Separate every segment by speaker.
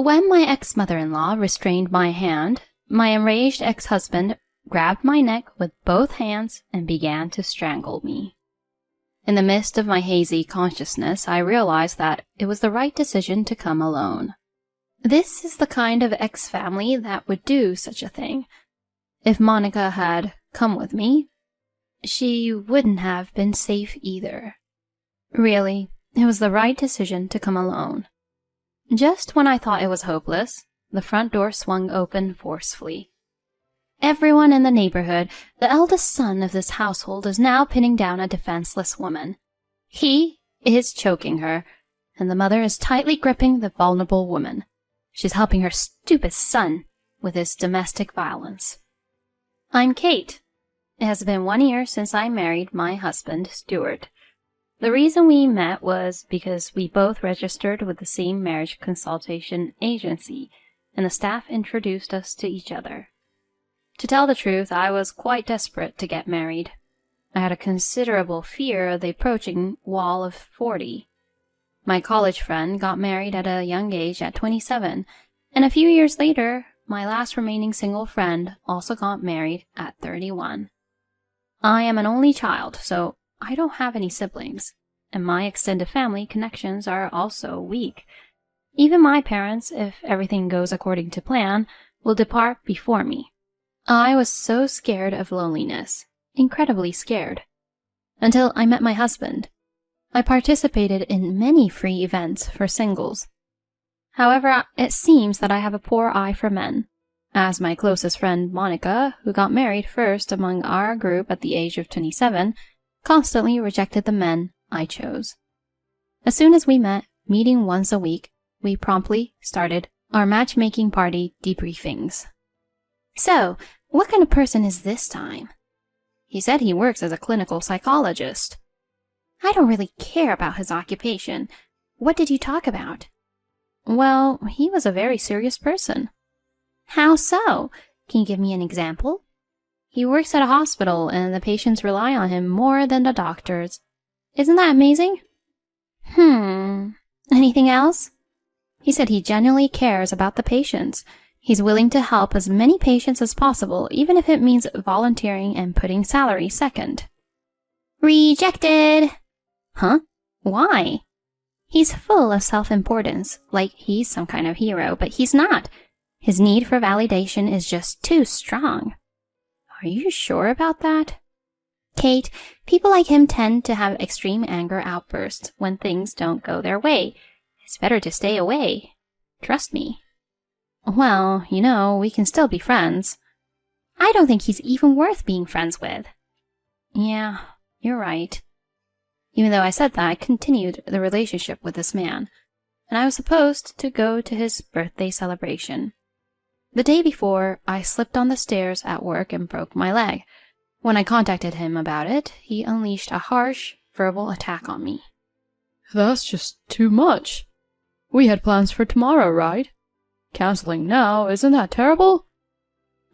Speaker 1: When my ex-mother-in-law restrained my hand, my enraged ex-husband grabbed my neck with both hands and began to strangle me. In the midst of my hazy consciousness, I realized that it was the right decision to come alone. This is the kind of ex-family that would do such a thing. If Monica had come with me, she wouldn't have been safe either. Really, it was the right decision to come alone. Just when I thought it was hopeless, the front door swung open forcefully. Everyone in the neighborhood, the eldest son of this household, is now pinning down a defenseless woman. He is choking her, and the mother is tightly gripping the vulnerable woman. She's helping her stupid son with his domestic violence. I'm Kate. It has been 1 year since I married my husband, Stuart. The reason we met was because we both registered with the same marriage consultation agency, and the staff introduced us to each other. To tell the truth, I was quite desperate to get married. I had a considerable fear of the approaching wall of 40. My college friend got married at a young age at 27, and a few years later, my last remaining single friend also got married at 31. I am an only child, so I don't have any siblings, and my extended family connections are also weak. Even my parents, if everything goes according to plan, will depart before me. I was so scared of loneliness, incredibly scared, until I met my husband. I participated in many free events for singles. However, it seems that I have a poor eye for men, as my closest friend Monica, who got married first among our group at the age of 27, constantly rejected the men I chose. As soon as we met, meeting once a week, we promptly started our matchmaking party debriefings. So, what kind of person is this time? He said he works as a clinical psychologist. I don't really care about his occupation. What did you talk about? Well, he was a very serious person. How so? Can you give me an example? He works at a hospital and the patients rely on him more than the doctors. Isn't that amazing? Anything else? He said he genuinely cares about the patients. He's willing to help as many patients as possible, even if it means volunteering and putting salary second. Rejected! Huh? Why? He's full of self-importance, like he's some kind of hero, but he's not. His need for validation is just too strong. Are you sure about that? Kate, people like him tend to have extreme anger outbursts when things don't go their way. It's better to stay away. Trust me. Well, we can still be friends. I don't think he's even worth being friends with. Yeah, you're right. Even though I said that, I continued the relationship with this man, and I was supposed to go to his birthday celebration. The day before, I slipped on the stairs at work and broke my leg. When I contacted him about it, he unleashed a harsh, verbal attack on me.
Speaker 2: That's just too much. We had plans for tomorrow, right? Canceling now, isn't that terrible?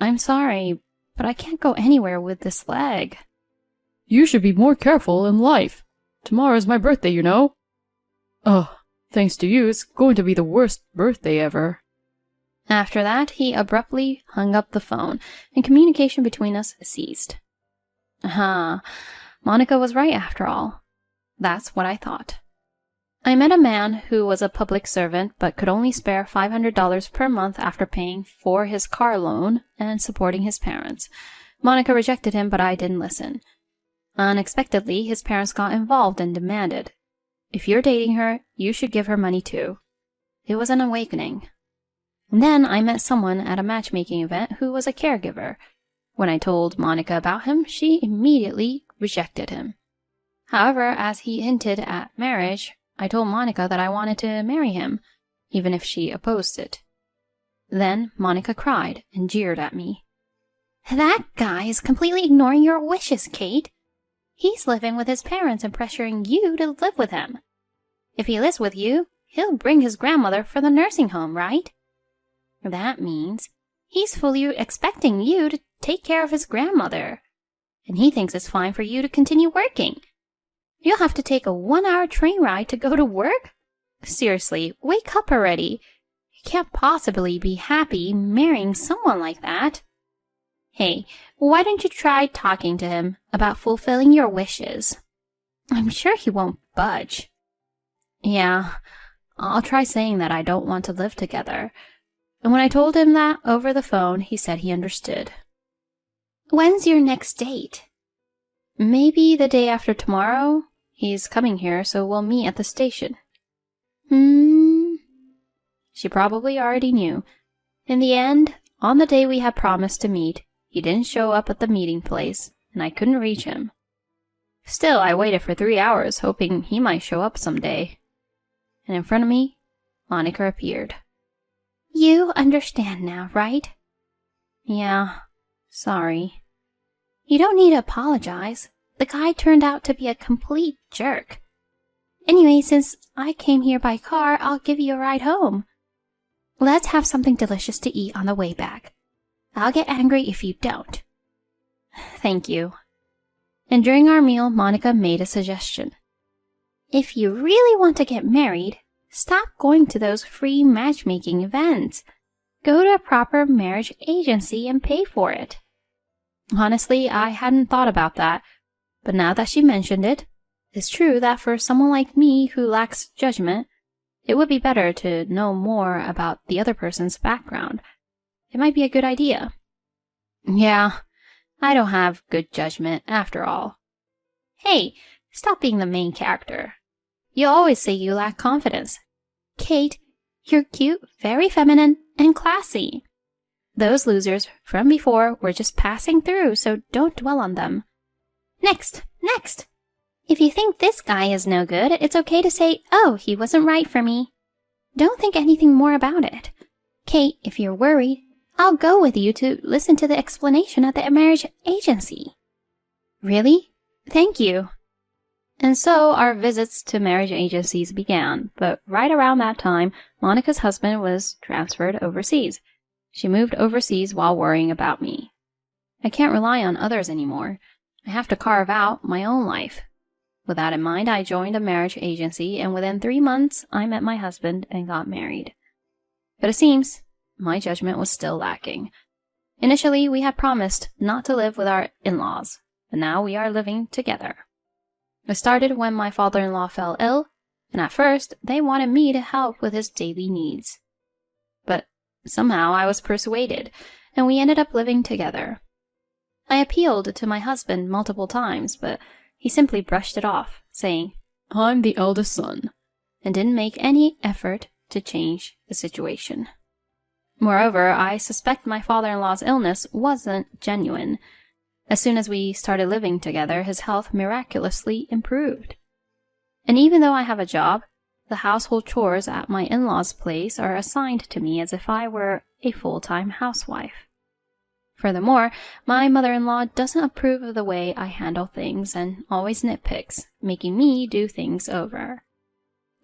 Speaker 1: I'm sorry, but I can't go anywhere with this leg.
Speaker 2: You should be more careful in life. Tomorrow's my birthday, you know. Oh, thanks to you, it's going to be the worst birthday ever.
Speaker 1: After that, he abruptly hung up the phone, and communication between us ceased. Monica was right after all. That's what I thought. I met a man who was a public servant but could only spare $500 per month after paying for his car loan and supporting his parents. Monica rejected him, but I didn't listen. Unexpectedly, his parents got involved and demanded, "If you're dating her, you should give her money too." It was an awakening. And then I met someone at a matchmaking event who was a caregiver. When I told Monica about him, she immediately rejected him. However, as he hinted at marriage, I told Monica that I wanted to marry him, even if she opposed it. Then Monica cried and jeered at me. That guy is completely ignoring your wishes, Kate. He's living with his parents and pressuring you to live with him. If he lives with you, he'll bring his grandmother from the nursing home, right? That means he's fully expecting you to take care of his grandmother, and he thinks it's fine for you to continue working. You'll have to take a 1-hour train ride to go to work? Seriously, wake up already. You can't possibly be happy marrying someone like that. Hey, why don't you try talking to him about fulfilling your wishes? I'm sure he won't budge. Yeah, I'll try saying that I don't want to live together. And when I told him that over the phone, he said he understood. When's your next date? Maybe the day after tomorrow. He's coming here, so we'll meet at the station. She probably already knew. In the end, on the day we had promised to meet, he didn't show up at the meeting place, and I couldn't reach him. Still, I waited for 3 hours, hoping he might show up someday. And in front of me, Monica appeared. You understand now, right? Yeah, sorry. You don't need to apologize. The guy turned out to be a complete jerk. Anyway, since I came here by car, I'll give you a ride home. Let's have something delicious to eat on the way back. I'll get angry if you don't. Thank you. And during our meal, Monica made a suggestion. If you really want to get married, stop going to those free matchmaking events. Go to a proper marriage agency and pay for it. Honestly, I hadn't thought about that, but now that she mentioned it, it's true that for someone like me who lacks judgment, it would be better to know more about the other person's background. It might be a good idea. Yeah, I don't have good judgment after all. Hey, stop being the main character. You always say you lack confidence. Kate, you're cute, very feminine, and classy. Those losers from before were just passing through, so don't dwell on them. Next! If you think this guy is no good, it's okay to say, oh, he wasn't right for me. Don't think anything more about it. Kate, if you're worried, I'll go with you to listen to the explanation at the marriage agency. Really? Thank you. And so our visits to marriage agencies began, but right around that time, Monica's husband was transferred overseas. She moved overseas while worrying about me. I can't rely on others anymore. I have to carve out my own life. With that in mind, I joined a marriage agency, and within 3 months, I met my husband and got married. But it seems my judgment was still lacking. Initially, we had promised not to live with our in-laws, but now we are living together. It started when my father-in-law fell ill, and at first, they wanted me to help with his daily needs. But somehow I was persuaded, and we ended up living together. I appealed to my husband multiple times, but he simply brushed it off, saying,
Speaker 2: I'm the eldest son,
Speaker 1: and didn't make any effort to change the situation. Moreover, I suspect my father-in-law's illness wasn't genuine. As soon as we started living together, his health miraculously improved. And even though I have a job, the household chores at my in-laws' place are assigned to me as if I were a full-time housewife. Furthermore, my mother-in-law doesn't approve of the way I handle things and always nitpicks, making me do things over.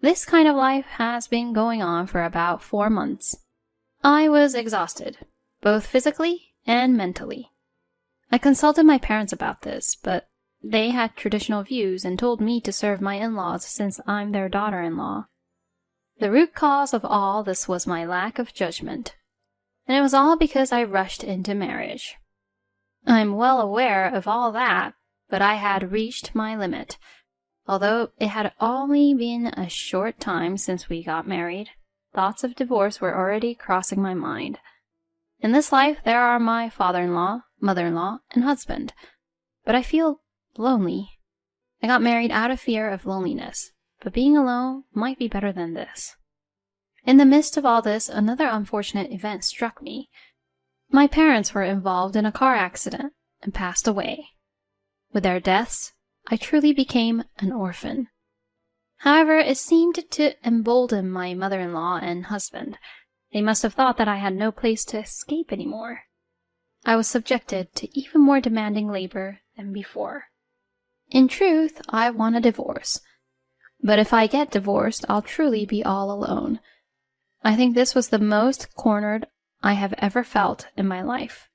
Speaker 1: This kind of life has been going on for about 4 months. I was exhausted, both physically and mentally. I consulted my parents about this, but they had traditional views and told me to serve my in-laws since I'm their daughter-in-law. The root cause of all this was my lack of judgment, and it was all because I rushed into marriage. I'm well aware of all that, but I had reached my limit. Although it had only been a short time since we got married, thoughts of divorce were already crossing my mind. In this life, there are my father-in-law, mother-in-law, and husband, but I feel lonely. I got married out of fear of loneliness, but being alone might be better than this. In the midst of all this, another unfortunate event struck me. My parents were involved in a car accident and passed away. With their deaths, I truly became an orphan. However, it seemed to embolden my mother-in-law and husband. They must have thought that I had no place to escape anymore. I was subjected to even more demanding labor than before. In truth, I want a divorce. But if I get divorced, I'll truly be all alone. I think this was the most cornered I have ever felt in my life.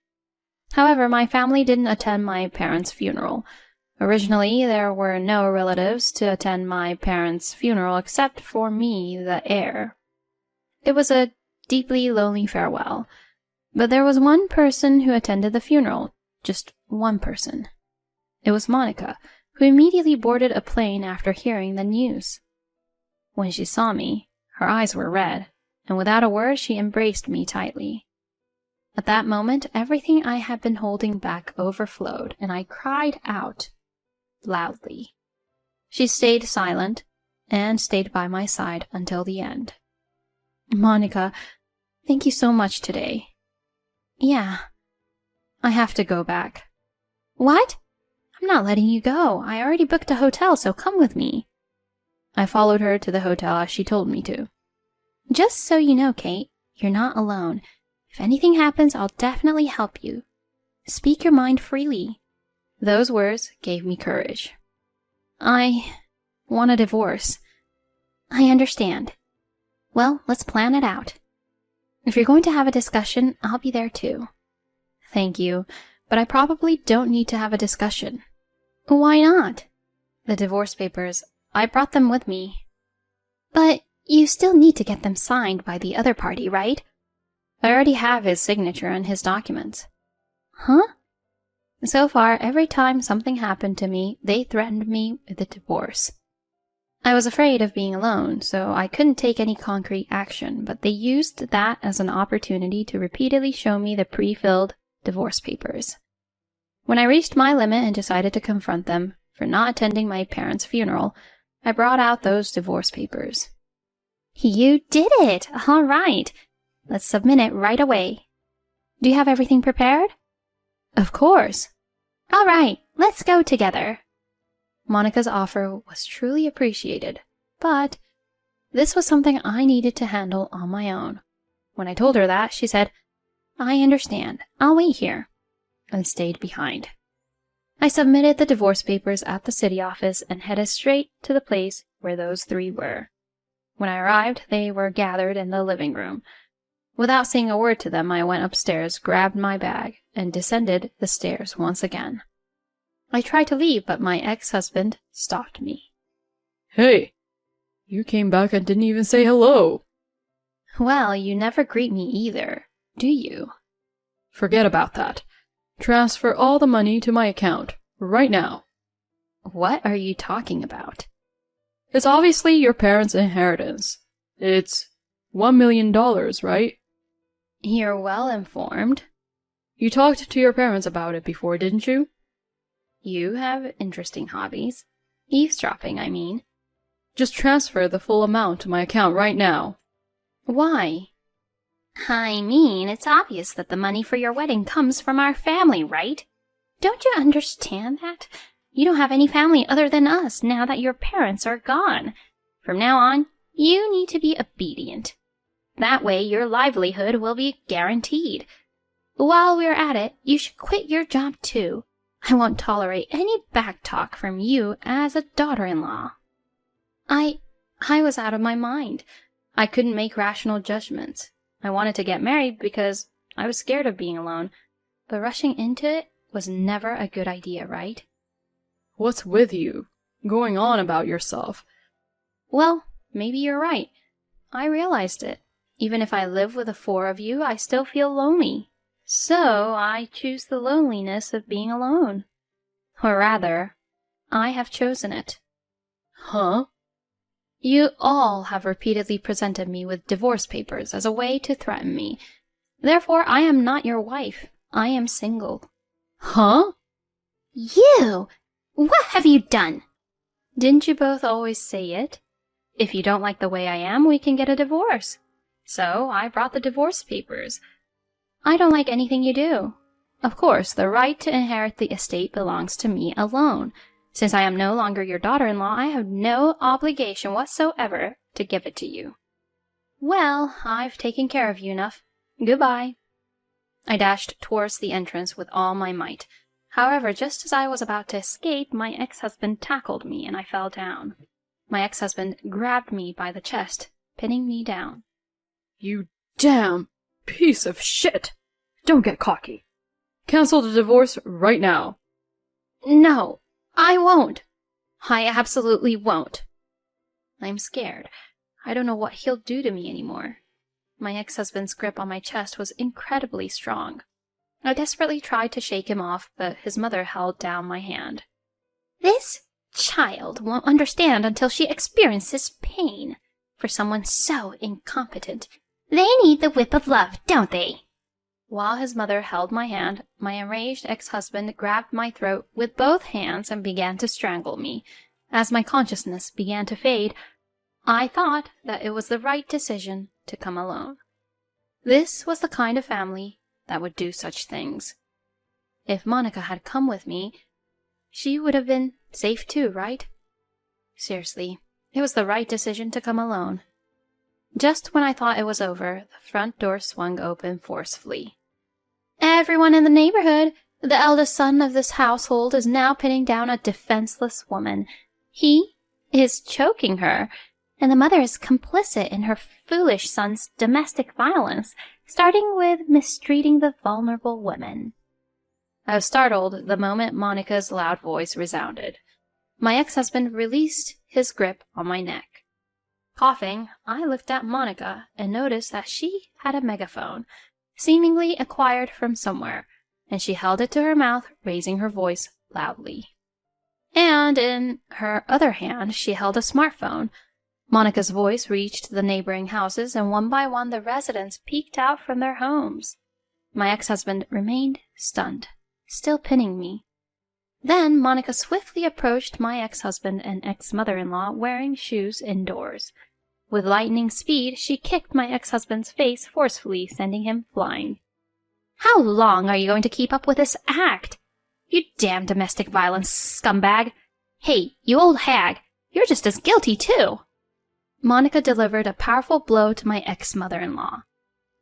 Speaker 1: However, my family didn't attend my parents' funeral. Originally, there were no relatives to attend my parents' funeral except for me, the heir. It was a deeply lonely farewell. But there was one person who attended the funeral, just one person. It was Monica, who immediately boarded a plane after hearing the news. When she saw me, her eyes were red, and without a word she embraced me tightly. At that moment, everything I had been holding back overflowed, and I cried out loudly. She stayed silent, and stayed by my side until the end. Monica, thank you so much today. Yeah, I have to go back. What? I'm not letting you go. I already booked a hotel, so come with me. I followed her to the hotel as she told me to. Just so you know, Kate, you're not alone. If anything happens, I'll definitely help you. Speak your mind freely. Those words gave me courage. I want a divorce. I understand. Well, let's plan it out. If you're going to have a discussion, I'll be there too. Thank you, but I probably don't need to have a discussion. Why not? The divorce papers, I brought them with me. But you still need to get them signed by the other party, right? I already have his signature on his documents. Huh? So far, every time something happened to me, they threatened me with a divorce. I was afraid of being alone, so I couldn't take any concrete action, but they used that as an opportunity to repeatedly show me the pre-filled divorce papers. When I reached my limit and decided to confront them for not attending my parents' funeral, I brought out those divorce papers. You did it! All right. Let's submit it right away. Do you have everything prepared? Of course. All right, let's go together. Monica's offer was truly appreciated, but this was something I needed to handle on my own. When I told her that, she said, I understand. I'll wait here, and stayed behind. I submitted the divorce papers at the city office and headed straight to the place where those three were. When I arrived, they were gathered in the living room. Without saying a word to them, I went upstairs, grabbed my bag, and descended the stairs once again. I tried to leave, but my ex-husband stopped me.
Speaker 2: Hey, you came back and didn't even say hello.
Speaker 1: Well, you never greet me either, do you?
Speaker 2: Forget about that. Transfer all the money to my account, right now.
Speaker 1: What are you talking about?
Speaker 2: It's obviously your parents' inheritance. It's $1 million, right?
Speaker 1: You're well informed.
Speaker 2: You talked to your parents about it before, didn't you?
Speaker 1: You have interesting hobbies. Eavesdropping, I mean.
Speaker 2: Just transfer the full amount to my account right now.
Speaker 1: Why? I mean, it's obvious that the money for your wedding comes from our family, right? Don't you understand that? You don't have any family other than us now that your parents are gone. From now on, you need to be obedient. That way your livelihood will be guaranteed. While we're at it, you should quit your job too. I won't tolerate any backtalk from you as a daughter-in-law. I was out of my mind. I couldn't make rational judgments. I wanted to get married because I was scared of being alone, but rushing into it was never a good idea, right?
Speaker 2: What's with you? Going on about yourself.
Speaker 1: Well, maybe you're right. I realized it. Even if I live with the four of you, I still feel lonely. So I choose the loneliness of being alone. Or rather, I have chosen it.
Speaker 2: Huh?
Speaker 1: You all have repeatedly presented me with divorce papers as a way to threaten me. Therefore, I am not your wife. I am single.
Speaker 2: Huh?
Speaker 1: You! What have you done? Didn't you both always say it? If you don't like the way I am, we can get a divorce. So I brought the divorce papers. I don't like anything you do. Of course, the right to inherit the estate belongs to me alone. Since I am no longer your daughter-in-law, I have no obligation whatsoever to give it to you. Well, I've taken care of you enough. Goodbye. I dashed towards the entrance with all my might. However, just as I was about to escape, my ex-husband tackled me and I fell down. My ex-husband grabbed me by the chest, pinning me down.
Speaker 2: You damn piece of shit! Don't get cocky. Cancel the divorce right now.
Speaker 1: No, I won't. I absolutely won't. I'm scared. I don't know what he'll do to me anymore. My ex-husband's grip on my chest was incredibly strong. I desperately tried to shake him off, but his mother held down my hand. This child won't understand until she experiences pain. For someone so incompetent, they need the whip of love, don't they? While his mother held my hand, my enraged ex-husband grabbed my throat with both hands and began to strangle me. As my consciousness began to fade, I thought that it was the right decision to come alone. This was the kind of family that would do such things. If Monica had come with me, she would have been safe too, right? Seriously, it was the right decision to come alone. Just when I thought it was over, the front door swung open forcefully. Everyone in the neighborhood, the eldest son of this household is now pinning down a defenseless woman. He is choking her, and the mother is complicit in her foolish son's domestic violence, starting with mistreating the vulnerable women. I was startled the moment Monica's loud voice resounded. My ex-husband released his grip on my neck. Coughing, I looked at Monica and noticed that she had a megaphone, seemingly acquired from somewhere, and she held it to her mouth, raising her voice loudly. And in her other hand, she held a smartphone. Monica's voice reached the neighboring houses, and one by one the residents peeked out from their homes. My ex-husband remained stunned, still pinning me. Then Monica swiftly approached my ex-husband and ex-mother-in-law wearing shoes indoors. With lightning speed, she kicked my ex-husband's face forcefully, sending him flying. How long are you going to keep up with this act? You damn domestic violence scumbag! Hey, you old hag, you're just as guilty too! Monica delivered a powerful blow to my ex-mother-in-law.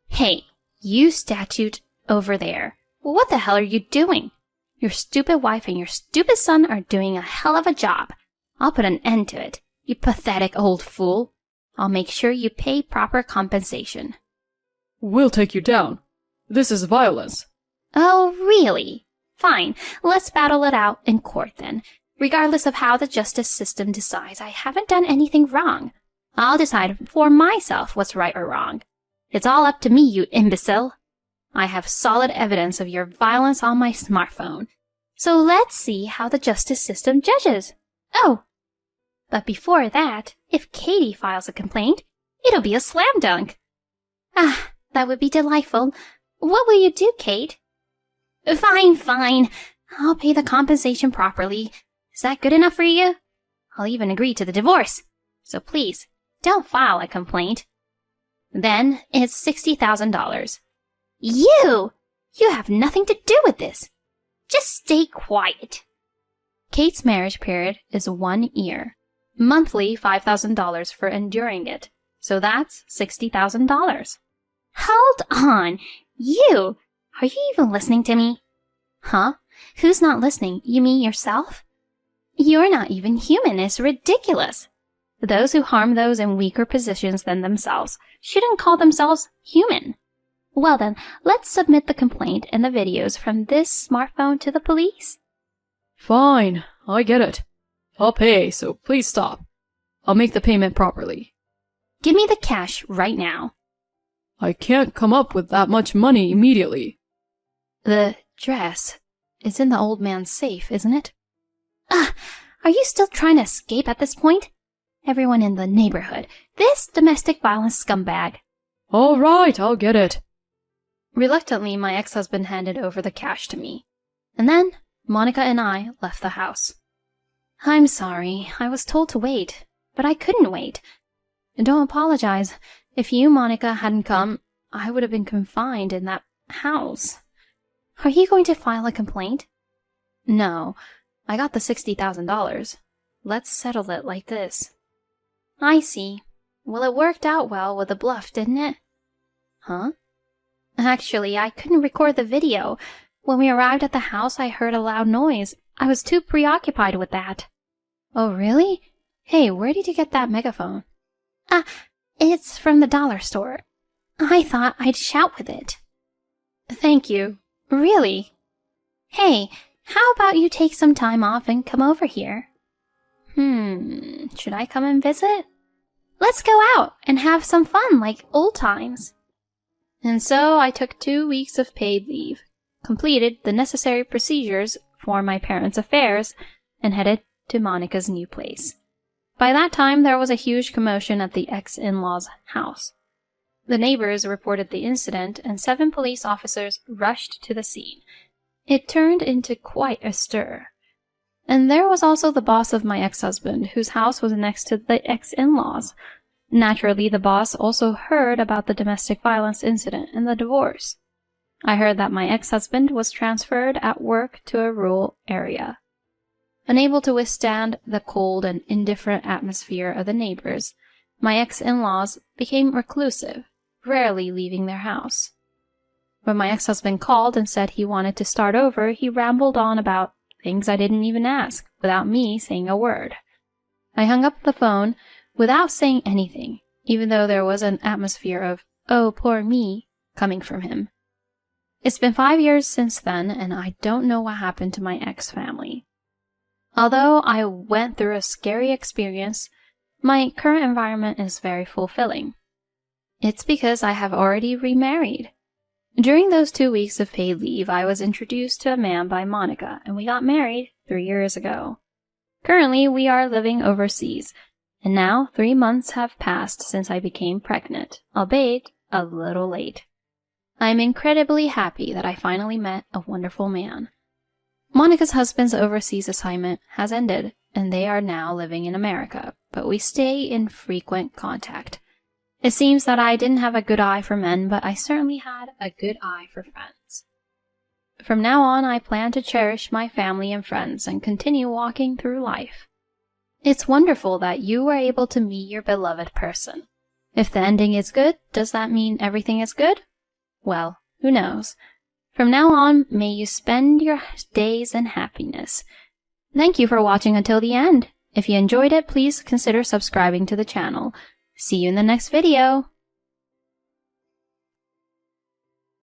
Speaker 1: Hey, you statue over there. What the hell are you doing? Your stupid wife and your stupid son are doing a hell of a job. I'll put an end to it, you pathetic old fool. I'll make sure you pay proper compensation.
Speaker 2: We'll take you down. This is violence.
Speaker 1: Oh, really? Fine, let's battle it out in court then. Regardless of how the justice system decides, I haven't done anything wrong. I'll decide for myself what's right or wrong. It's all up to me, you imbecile. I have solid evidence of your violence on my smartphone. So let's see how the justice system judges. Oh, but before that, if Katie files a complaint, it'll be a slam dunk. Ah, that would be delightful. What will you do, Kate? Fine. I'll pay the compensation properly. Is that good enough for you? I'll even agree to the divorce. So please, don't file a complaint. Then it's $60,000. You have nothing to do with this. Just stay quiet. Kate's marriage period is 1 year. Monthly $5,000 for enduring it. So that's $60,000. Hold on. Are you even listening to me? Huh? Who's not listening? You mean yourself? You're not even human. It's ridiculous. Those who harm those in weaker positions than themselves shouldn't call themselves human. Well then, let's submit the complaint and the videos from this smartphone to the police.
Speaker 2: Fine, I get it. I'll pay, so please stop. I'll make the payment properly.
Speaker 1: Give me the cash right now.
Speaker 2: I can't come up with that much money immediately.
Speaker 1: The dress is in the old man's safe, isn't it? Are you still trying to escape at this point? Everyone in the neighborhood, this domestic violence scumbag.
Speaker 2: All right, I'll get it.
Speaker 1: Reluctantly, my ex-husband handed over the cash to me. And then Monica and I left the house. I'm sorry, I was told to wait, but I couldn't wait. Don't apologize. If you, Monica, hadn't come, I would have been confined in that house. Are you going to file a complaint? No, I got the $60,000. Let's settle it like this. I see. Well, it worked out well with the bluff, didn't it? Huh? Actually, I couldn't record the video. When we arrived at the house, I heard a loud noise. I was too preoccupied with that. Oh, really? Hey, where did you get that megaphone? It's from the dollar store. I thought I'd shout with it. Thank you. Really? Hey, how about you take some time off and come over here? Should I come and visit? Let's go out and have some fun like old times. And so I took 2 weeks of paid leave, completed the necessary procedures for my parents' affairs, and headed to Monica's new place. By that time, there was a huge commotion at the ex-in-law's house. The neighbors reported the incident, and 7 police officers rushed to the scene. It turned into quite a stir. And there was also the boss of my ex-husband, whose house was next to the ex-in-laws. Naturally, the boss also heard about the domestic violence incident and the divorce. I heard that my ex-husband was transferred at work to a rural area. Unable to withstand the cold and indifferent atmosphere of the neighbors, my ex-in-laws became reclusive, rarely leaving their house. When my ex-husband called and said he wanted to start over, he rambled on about things I didn't even ask, without me saying a word. I hung up the phone without saying anything, even though there was an atmosphere of, "Oh, poor me," coming from him. It's been 5 years since then, and I don't know what happened to my ex-family. Although I went through a scary experience, my current environment is very fulfilling. It's because I have already remarried. During those 2 weeks of paid leave, I was introduced to a man by Monica, and we got married 3 years ago. Currently, we are living overseas, and now 3 months have passed since I became pregnant, albeit a little late. I am incredibly happy that I finally met a wonderful man. Monica's husband's overseas assignment has ended, and they are now living in America, but we stay in frequent contact. It seems that I didn't have a good eye for men, but I certainly had a good eye for friends. From now on, I plan to cherish my family and friends and continue walking through life. It's wonderful that you were able to meet your beloved person. If the ending is good, does that mean everything is good? Well, who knows? From now on, may you spend your days in happiness. Thank you for watching until the end. If you enjoyed it, please consider subscribing to the channel. See you in the next video.